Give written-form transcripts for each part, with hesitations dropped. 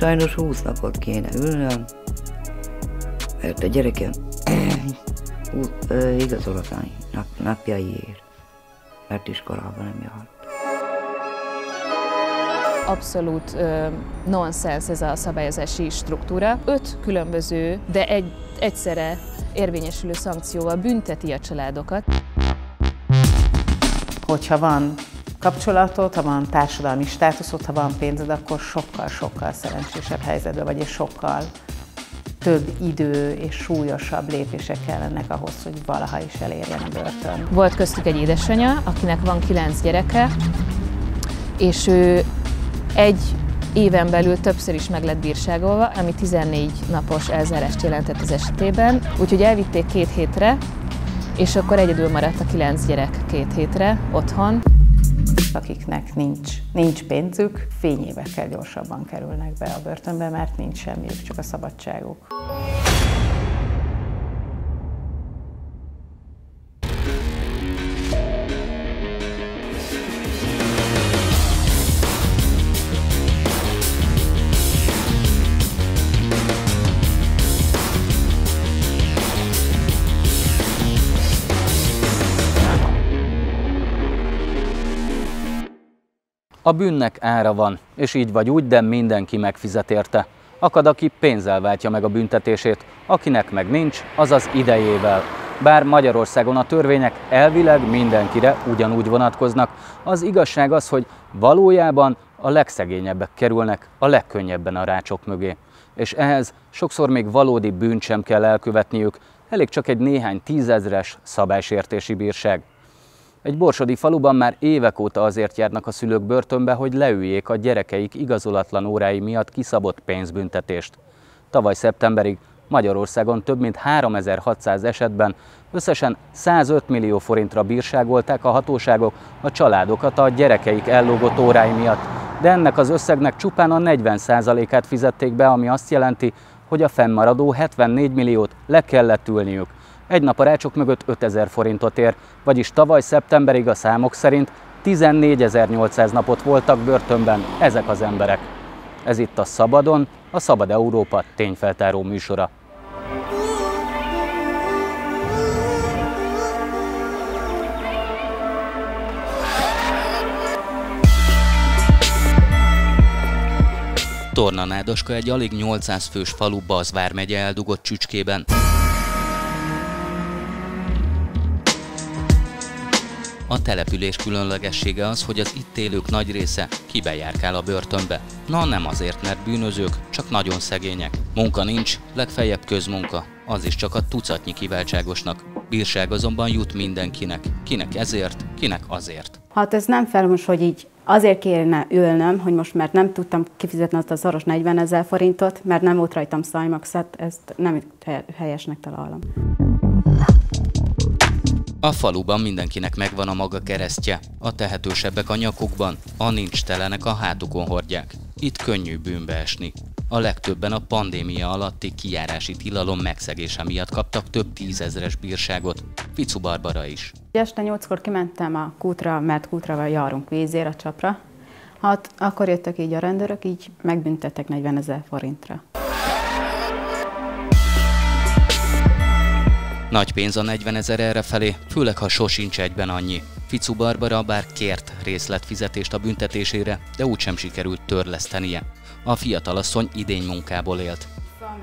sajnos 20 napot kéne ülnöm, mert a gyerekem igazolatlan napjaiért, mert iskolában nem járt. Abszolút nonsens ez a szabályozási struktúra. 5 különböző, de egyszerre érvényesülő szankcióval bünteti a családokat. Hogyha van kapcsolatod, ha van társadalmi státuszod, ha van pénzed, akkor sokkal-sokkal szerencsésebb helyzetben vagy, és sokkal több idő és súlyosabb lépések kellenek ahhoz, hogy valaha is elérjen a börtön. Volt köztük egy édesanyja, akinek van 9 gyereke, és ő egy éven belül többször is meg lett bírságolva, ami 14 napos elzárást jelentett az esetében. Úgyhogy elvitték 2 hétre, és akkor egyedül maradt a 9 gyerek 2 hétre otthon. Akiknek nincs pénzük, fényévekkel gyorsabban kerülnek be a börtönbe, mert nincs semmiük, csak a szabadságuk. A bűnnek ára van, és így vagy úgy, de mindenki megfizet érte. Akad, aki pénzzel váltja meg a büntetését, akinek meg nincs, azaz idejével. Bár Magyarországon a törvények elvileg mindenkire ugyanúgy vonatkoznak, az igazság az, hogy valójában a legszegényebbek kerülnek a legkönnyebben a rácsok mögé. És ehhez sokszor még valódi bűnt sem kell elkövetniük, elég csak egy néhány tízezres szabálysértési bírság. Egy borsodi faluban már évek óta azért járnak a szülők börtönbe, hogy leüljék a gyerekeik igazolatlan órái miatt kiszabott pénzbüntetést. Tavaly szeptemberig Magyarországon több mint 3600 esetben összesen 105 millió forintra bírságolták a hatóságok a családokat a gyerekeik ellógott órái miatt, de ennek az összegnek csupán a 40%-át fizették be, ami azt jelenti, hogy a fennmaradó 74 milliót le kellett ülniük. Egy nap a rácsok mögött 5000 forintot ér, vagyis tavaly szeptemberig a számok szerint 14.800 napot voltak börtönben ezek az emberek. Ez itt a Szabadon, a Szabad Európa tényfeltáró műsora. Torna Nádaska egy alig 800 fős falu Baz vármegye eldugott csücskében. A település különlegessége az, hogy az itt élők nagy része kibejárkál a börtönbe. Na nem azért, mert bűnözők, csak nagyon szegények. Munka nincs, legfeljebb közmunka, az is csak a tucatnyi kiváltságosnak. Bírság azonban jut mindenkinek, kinek ezért, kinek azért. Hát ez nem fel most, hogy így azért kéne ülnöm, hogy most mert nem tudtam kifizetni azt a szoros 40 000 forintot, mert nem volt rajtam szajmaxat, ezt nem helyesnek találom. A faluban mindenkinek megvan a maga keresztje, a tehetősebbek a nyakukban, a nincs telenek a hátukon hordják. Itt könnyű bűnbe esni. A legtöbben a pandémia alatti kijárási tilalom megszegése miatt kaptak több tízezres bírságot, Ficu Barbara is. Este 8-kor kimentem a kútra, mert kútra járunk vízért a csapra. Hát akkor jöttek így a rendőrök, így megbüntettek 40 000 forintra. Nagy pénz a 40 000 errefelé, főleg ha sosincs egyben annyi. Ficu Barbara bár kért részletfizetést a büntetésére, de úgysem sikerült törlesztenie. A fiatalasszony idény munkából élt.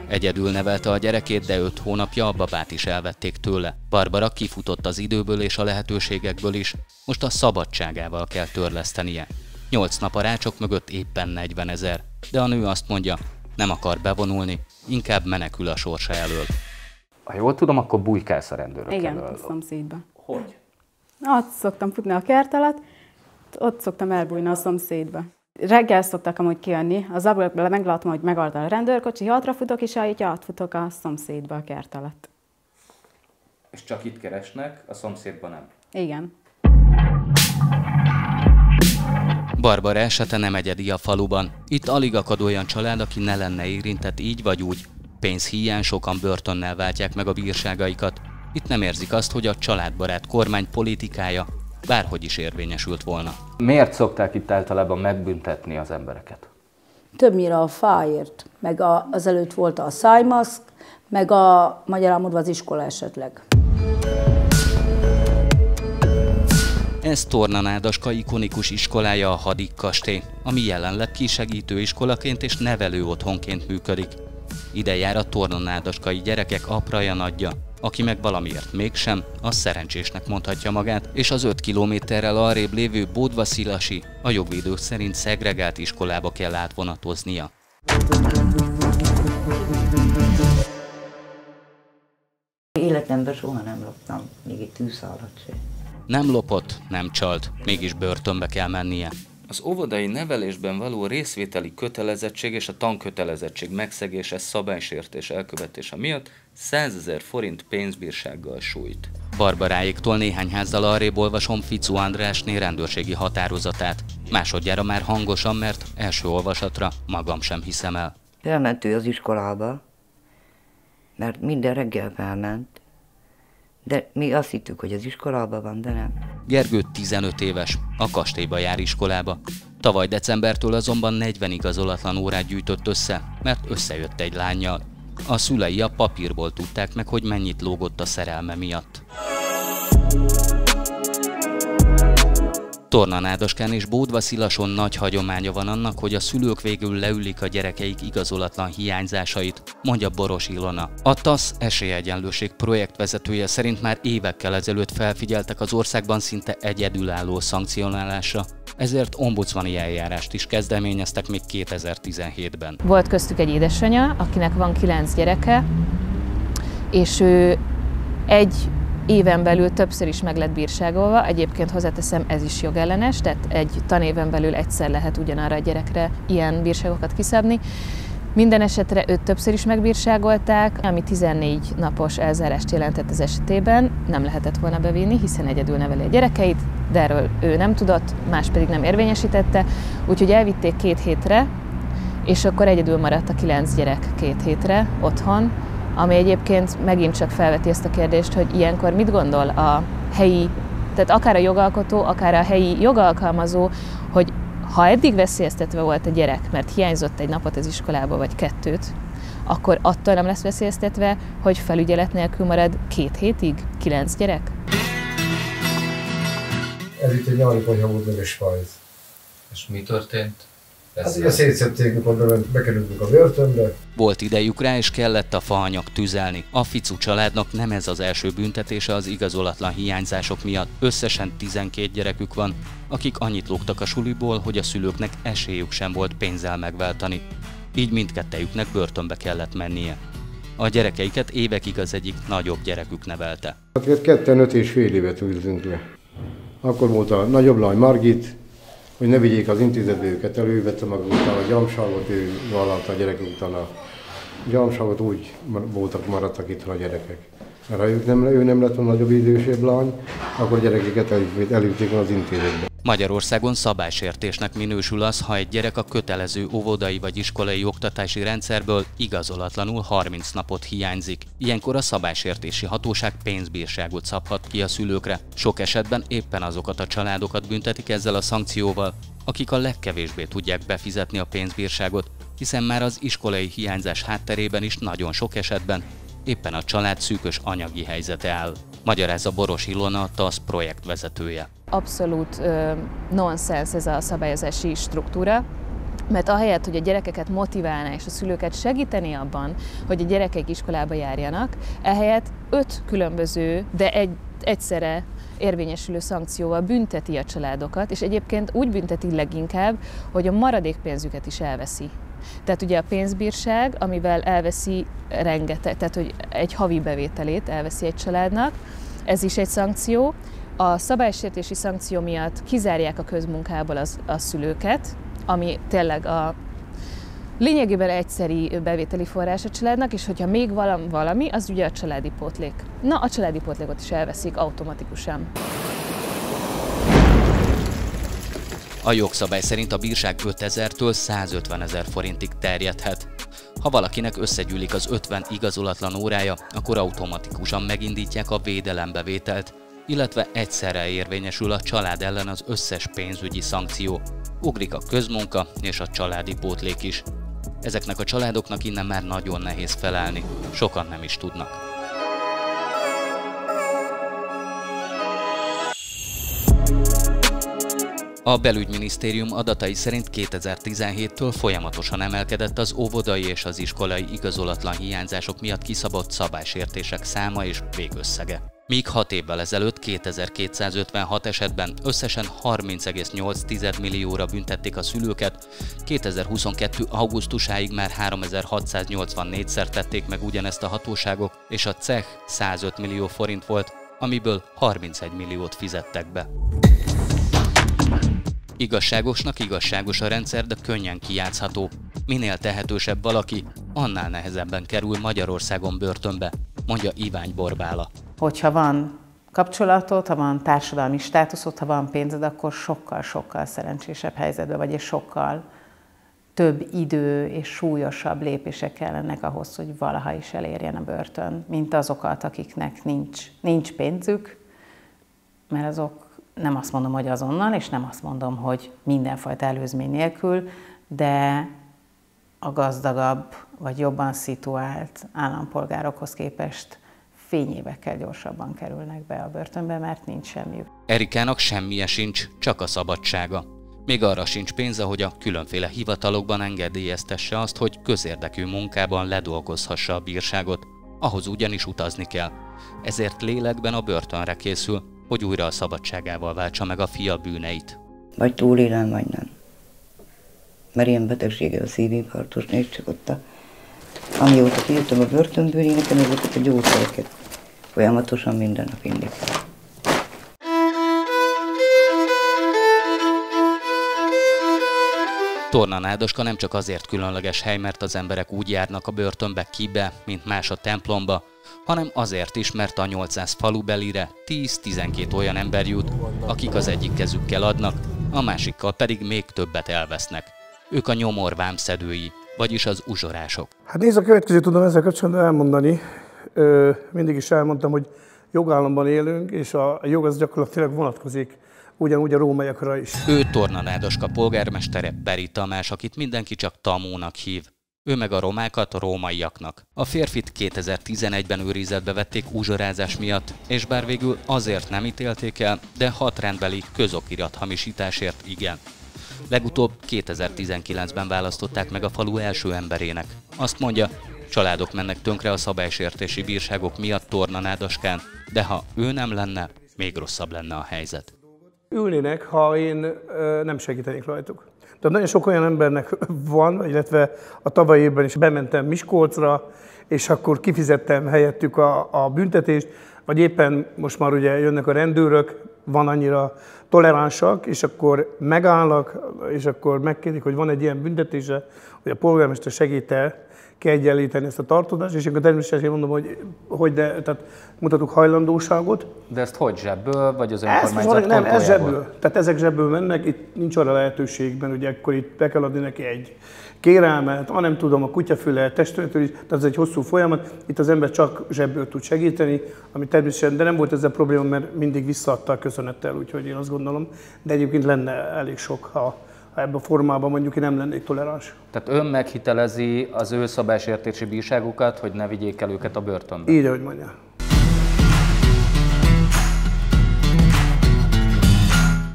Egyedül nevelte a gyerekét, de 5 hónapja a babát is elvették tőle. Barbara kifutott az időből és a lehetőségekből is, most a szabadságával kell törlesztenie. 8 nap a rácsok mögött éppen 40 000, de a nő azt mondja, nem akar bevonulni, inkább menekül a sorsa elől. Ha jól tudom, akkor bujkálsz a rendőrök Igen, elől. a szomszédba. Hogy? Ott szoktam futni a kert alatt, ott szoktam elbújni a szomszédba. Reggel szoktak amúgy kijönni, az ablakból meglátom, hogy megállt a rendőrkocsi, hátrafutok, és így átfutok a szomszédba a kert alatt. És csak itt keresnek, a szomszédban nem? Igen. Barbara esete nem egyedi a faluban. Itt alig akad olyan család, aki ne lenne érintett így vagy úgy. Pénzhíján sokan börtönnel váltják meg a bírságaikat. Itt nem érzik azt, hogy a családbarát kormány politikája bárhogy is érvényesült volna. Miért szokták itt általában megbüntetni az embereket? Többnyire a fáért, meg azelőtt volt a szájmaszk, meg a magyarán mondva az iskola esetleg. Ez Tornanádaska ikonikus iskolája, a Hadik kastély, ami jelenleg kisegítő iskolaként és nevelő otthonként működik. Ide jár a tornanádaskai gyerekek apraja nagyja, aki meg valamiért mégsem, az szerencsésnek mondhatja magát, és az 5 kilométerrel arrébb lévő Bodva-Szilasi a jogvédők szerint szegregált iskolába kell átvonatoznia. Életemben soha nem loptam, még egy tűz alatt se. Nem lopott, nem csalt, mégis börtönbe kell mennie. Az óvodai nevelésben való részvételi kötelezettség és a tankötelezettség megszegése szabálysértés elkövetése miatt 100 000 forint pénzbírsággal sújt. Barbaráéktól néhány házzal arrébb olvasom Ficu Andrásné rendőrségi határozatát. Másodjára már hangosan, mert első olvasatra magam sem hiszem el. Elment ő az iskolába, mert minden reggel felment, de mi azt hittük, hogy az iskolában van, de nem. Gergő 15 éves, a kastélyba jár iskolába. Tavaly decembertől azonban 40 igazolatlan órát gyűjtött össze, mert összejött egy lánnyal. A szülei a papírból tudták meg, hogy mennyit lógott a szerelme miatt. Tornanádaskán és Bodva-Szilason nagy hagyománya van annak, hogy a szülők végül leülik a gyerekeik igazolatlan hiányzásait, mondja Boros Ilona. A TASZ esélyegyenlőség projektvezetője szerint már évekkel ezelőtt felfigyeltek az országban szinte egyedülálló szankcionálásra, ezért ombudsmani eljárást is kezdeményeztek még 2017-ben. Volt köztük egy édesanyja, akinek van 9 gyereke, és ő egy éven belül többször is meg lett bírságolva, egyébként hozzáteszem, ez is jogellenes, tehát egy tanéven belül egyszer lehet ugyanarra a gyerekre ilyen bírságokat kiszabni. Minden esetre őt többször is megbírságolták, ami 14 napos elzárást jelentett az esetében, nem lehetett volna bevinni, hiszen egyedül neveli a gyerekeit, de erről ő nem tudott, más pedig nem érvényesítette, úgyhogy elvitték 2 hétre, és akkor egyedül maradt a 9 gyerek 2 hétre otthon, ami egyébként megint csak felveti ezt a kérdést, hogy ilyenkor mit gondol a helyi, tehát akár a jogalkotó, akár a helyi jogalkalmazó, hogy ha eddig veszélyeztetve volt a gyerek, mert hiányzott egy napot az iskolába, vagy 2, akkor attól nem lesz veszélyeztetve, hogy felügyelet nélkül marad 2 hétig 9 gyerek? Ez itt egy nyári konyha volt, meg egy spájz. És mi történt? Hát ugye szétszedték, mikor bekerültünk a börtönbe. Volt idejük rá, és kellett a faanyag tüzelni. A Ficu családnak nem ez az első büntetése az igazolatlan hiányzások miatt. Összesen 12 gyerekük van, akik annyit lógtak a suliból, hogy a szülőknek esélyük sem volt pénzzel megváltani. Így mindkettejüknek börtönbe kellett mennie. A gyerekeiket évekig az egyik nagyobb gyerekük nevelte. Hát ketten 5 és fél évet ültünk le. Akkor volt a nagyobb lány Margit, hogy ne vigyék az intézetbe őket elő, ő vette maga után a gyamságot, ő vállalta a gyerek után a gyamságot, úgy maradtak itt a gyerekek. Mert ha ő nem lett a nagyobb idősebb lány, akkor a gyerekeket elvitték az intézetbe. Magyarországon szabálysértésnek minősül az, ha egy gyerek a kötelező óvodai vagy iskolai oktatási rendszerből igazolatlanul 30 napot hiányzik. Ilyenkor a szabálysértési hatóság pénzbírságot szabhat ki a szülőkre. Sok esetben éppen azokat a családokat büntetik ezzel a szankcióval, akik a legkevésbé tudják befizetni a pénzbírságot, hiszen már az iskolai hiányzás hátterében is nagyon sok esetben éppen a család szűkös anyagi helyzete áll. Magyarázza Boros Ilona, a TASZ projektvezetője. Abszolút nonsens ez a szabályozási struktúra, mert ahelyett, hogy a gyerekeket motiválná és a szülőket segíteni abban, hogy a gyerekeik iskolába járjanak, ehelyett 5 különböző, de egyszerre érvényesülő szankcióval bünteti a családokat, és egyébként úgy bünteti leginkább, hogy a maradék pénzüket is elveszi. Tehát ugye a pénzbírság, amivel elveszi rengeteg, tehát hogy egy havi bevételét elveszi egy családnak, ez is egy szankció. A szabálysértési szankció miatt kizárják a közmunkából a szülőket, ami tényleg a lényegében egyszeri bevételi forrás a családnak, és hogyha még valami, az ugye a családi pótlék. Na, a családi pótlékot is elveszik automatikusan. A jogszabály szerint a bírság 5000-től 150 000 forintig terjedhet. Ha valakinek összegyűlik az 50 igazolatlan órája, akkor automatikusan megindítják a védelembevételt, illetve egyszerre érvényesül a család ellen az összes pénzügyi szankció. Ugrik a közmunka és a családi pótlék is. Ezeknek a családoknak innen már nagyon nehéz felállni, sokan nem is tudnak. A belügyminisztérium adatai szerint 2017-től folyamatosan emelkedett az óvodai és az iskolai igazolatlan hiányzások miatt kiszabott szabálysértések száma és végösszege. Míg 6 évvel ezelőtt 2256 esetben összesen 30,8 millióra büntették a szülőket, 2022. augusztusáig már 3684-szer tették meg ugyanezt a hatóságok, és a ceh 105 millió forint volt, amiből 31 milliót fizettek be. Igazságosnak igazságos a rendszer, de könnyen kijátszható. Minél tehetősebb valaki, annál nehezebben kerül Magyarországon börtönbe, mondja Ivány Borbála. Hogyha van kapcsolatod, ha van társadalmi státuszod, ha van pénzed, akkor sokkal-sokkal szerencsésebb helyzetben vagy, és sokkal több idő és súlyosabb lépések kellenek ahhoz, hogy valaha is elérjen a börtön, mint azokat, akiknek nincs pénzük, mert azok nem azt mondom, hogy azonnal, és nem azt mondom, hogy mindenfajta előzmény nélkül, de a gazdagabb vagy jobban szituált állampolgárokhoz képest fényévekkel gyorsabban kerülnek be a börtönbe, mert nincs semmiük. Erikának semmije sincs, csak a szabadsága. Még arra sincs pénze, hogy a különféle hivatalokban engedélyeztesse azt, hogy közérdekű munkában ledolgozhassa a bírságot. Ahhoz ugyanis utazni kell. Ezért lélekben a börtönre készül, hogy újra a szabadságával váltsa meg a fia bűneit. Vagy túlélem, vagy nem. Mert ilyen betegsége a szívinfarktus, nézd csak ott amióta kijöttem a börtönből, én nekem ezeket a gyógyszereket folyamatosan minden nap indik. Tornanádoska nem csak azért különleges hely, mert az emberek úgy járnak a börtönbe kibe, mint más a templomba, hanem azért is, mert a 800 falubelire 10-12 olyan ember jut, akik az egyik kezükkel adnak, a másikkal pedig még többet elvesznek. Ők a nyomor vámszedői, vagyis az uzsorások. Hát nézd, a következőt tudom ezzel kapcsolatban elmondani. Mindig is elmondtam, hogy jogállamban élünk, és a jog az gyakorlatilag vonatkozik ugyanúgy a rómaiakra is. Ő Tornanádoska polgármestere Beri Tamás, akit mindenki csak Tamónak hív. Ő meg a romákat a rómaiaknak. A férfit 2011-ben őrizetbe vették uzsorázás miatt, és bár végül azért nem ítélték el, de 6 rendbeli közokirat hamisításért igen. Legutóbb 2019-ben választották meg a falu első emberének. Azt mondja, családok mennek tönkre a szabálysértési bírságok miatt Tornanádoskán, de ha ő nem lenne, még rosszabb lenne a helyzet. Ülnének, ha én nem segítenék rajtuk. Tehát nagyon sok olyan embernek van, illetve a tavalyi évben is bementem Miskolcra, és akkor kifizettem helyettük a büntetést, vagy éppen most már ugye jönnek a rendőrök, van annyira toleránsak, és akkor megállnak, és akkor megkérdik, hogy van egy ilyen büntetése, hogy a polgármester segít-e kiegyenlíteni ezt a tartozást, és akkor természetesen mondom, hogy de, tehát mutatok hajlandóságot. De ezt hogy zsebből, vagy az önkormányzat Nem, ez zsebből. Tehát ezek zsebből mennek, itt nincs arra lehetőségben, hogy akkor itt be kell adni neki egy kérelmet, nem tudom, a kutyafüle testületől is, tehát ez egy hosszú folyamat, itt az ember csak zsebből tud segíteni, ami természetesen, de nem volt ezzel probléma, mert mindig visszaadta a köszönettel, úgyhogy én azt gondolom, de egyébként lenne elég sok, ha ebben a formában mondjuk én nem lennék toleráns. Tehát ön meghitelezi az ő szabálysértési bírságukat, hogy ne vigyék el őket a börtönbe? Így, ahogy mondja.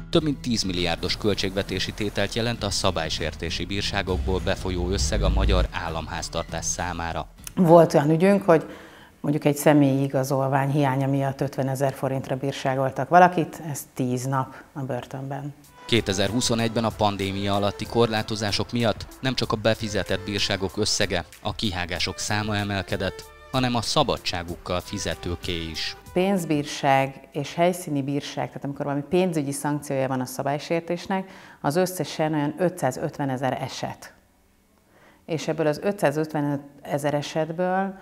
Több mint 10 milliárdos költségvetési tételt jelent a szabálysértési bírságokból befolyó összeg a magyar államháztartás számára. Volt olyan ügyünk, hogy mondjuk egy személyi igazolvány hiánya miatt 50 000 forintra bírságoltak valakit, ez 10 nap a börtönben. 2021-ben a pandémia alatti korlátozások miatt nem csak a befizetett bírságok összege, a kihágások száma emelkedett, hanem a szabadságukkal fizetőké is. Pénzbírság és helyszíni bírság, tehát amikor valami pénzügyi szankciója van a szabálysértésnek, az összesen olyan 550 000 eset. És ebből az 550 000 esetből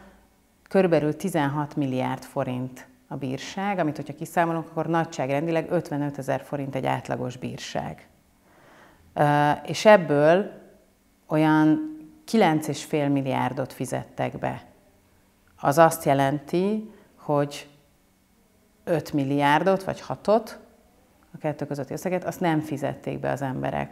körülbelül 16 milliárd forint a bírság, amit hogyha kiszámolunk, akkor nagyságrendileg 55 000 forint egy átlagos bírság. És ebből olyan 9,5 milliárdot fizettek be. Az azt jelenti, hogy 5 milliárdot vagy 6-ot a kettő közötti összeget, azt nem fizették be az emberek.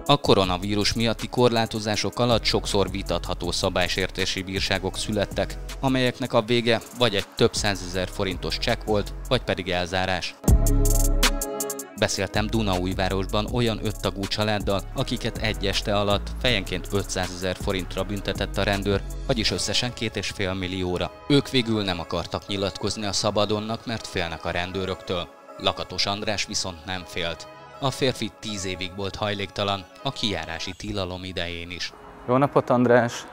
A koronavírus miatti korlátozások alatt sokszor vitatható szabálysértési bírságok születtek, amelyeknek a vége vagy egy több 100 000 forintos csekk volt, vagy pedig elzárás. Beszéltem Dunaújvárosban olyan 5 tagú családdal, akiket egy este alatt fejenként 500 000 forintra büntetett a rendőr, vagyis összesen 2,5 millióra. Ők végül nem akartak nyilatkozni a szabadonnak, mert félnek a rendőröktől. Lakatos András viszont nem félt. A férfi 10 évig volt hajléktalan, a kijárási tilalom idején is. Jó napot, András!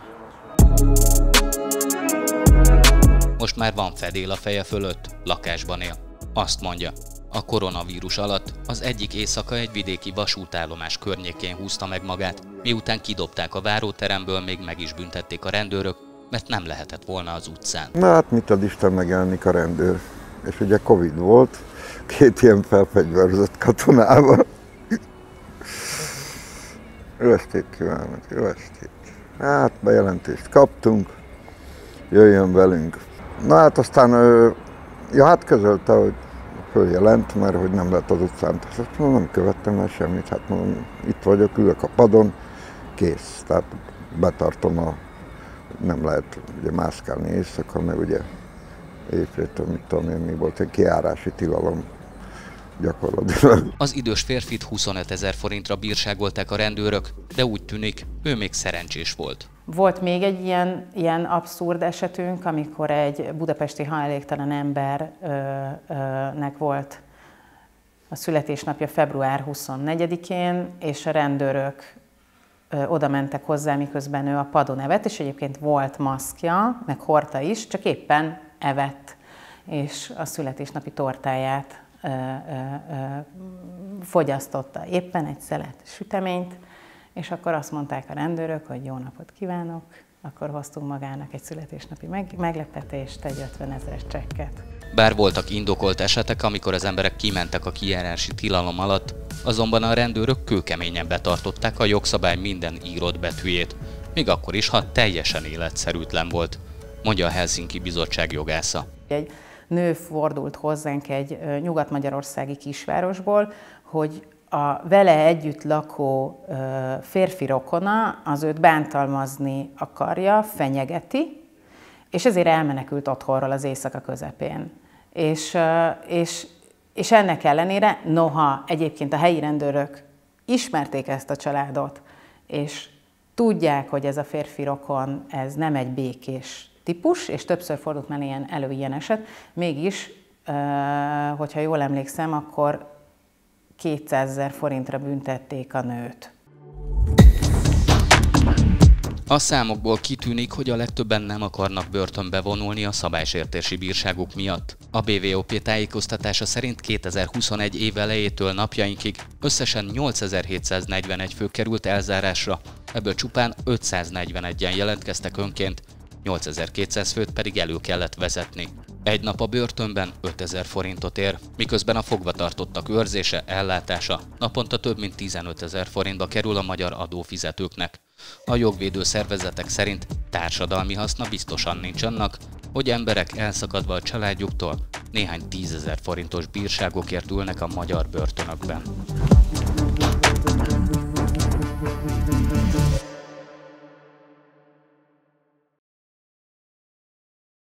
Most már van fedél a feje fölött, lakásban él. Azt mondja, a koronavírus alatt az egyik éjszaka egy vidéki vasútállomás környékén húzta meg magát, miután kidobták a váróteremből, még meg is büntették a rendőrök, mert nem lehetett volna az utcán. Na hát mit ad Isten, megjelenik a rendőr. És ugye Covid volt, 2 ilyen felfegyverzett katonával. Jó estét kívánok, jó estét. Hát bejelentést kaptunk, jöjjön velünk. Na hát aztán hát közölte, hogy följelent, mert hogy nem lehet az utcán. Azt mondom, nem követtem el semmit, hát mondom, itt vagyok, ülök a padon, kész. Tehát betartom nem lehet ugye mászkálni éjszaka, meg ugye éjféltől, mit tudom én, mi volt egy kijárási tilalom gyakorlatilag. Az idős férfit 25 000 forintra bírságolták a rendőrök, de úgy tűnik, ő még szerencsés volt. Volt még egy ilyen abszurd esetünk, amikor egy budapesti hajléktalan embernek volt a születésnapja február 24-én, és a rendőrök oda mentek hozzá, miközben ő a padon evett, és egyébként volt maszkja, meg hordta is, csak éppen evett, és a születésnapi tortáját fogyasztotta éppen, egy szelet süteményt, és akkor azt mondták a rendőrök, hogy jó napot kívánok, akkor hoztunk magának egy születésnapi meglepetést, egy 50 000-es csekket. Bár voltak indokolt esetek, amikor az emberek kimentek a kijárási tilalom alatt, azonban a rendőrök kőkeményen betartották a jogszabály minden írott betűjét, még akkor is, ha teljesen életszerűtlen volt, mondja a Helsinki Bizottság jogásza. Egy nő fordult hozzánk egy nyugat-magyarországi kisvárosból, hogy a vele együtt lakó férfi rokona az őt bántalmazni akarja, fenyegeti, és ezért elmenekült otthonról az éjszaka közepén. És ennek ellenére, noha egyébként a helyi rendőrök ismerték ezt a családot, és tudják, hogy ez a férfi rokon, ez nem egy békés típus, és többször fordult már elő ilyen eset, mégis, hogyha jól emlékszem, akkor 200 000 forintra büntették a nőt. A számokból kitűnik, hogy a legtöbben nem akarnak börtönbe vonulni a szabálysértési bírságok miatt. A BVOP tájékoztatása szerint 2021 év elejétől napjainkig összesen 8741 fő került elzárásra, ebből csupán 541-en jelentkeztek önként, 8200 főt pedig elő kellett vezetni. Egy nap a börtönben 5000 forintot ér, miközben a fogvatartottak őrzése, ellátása naponta több mint 15 000 forintba kerül a magyar adófizetőknek. A jogvédő szervezetek szerint társadalmi haszna biztosan nincs annak, hogy emberek elszakadva a családjuktól néhány 10 000 forintos bírságokért ülnek a magyar börtönökben.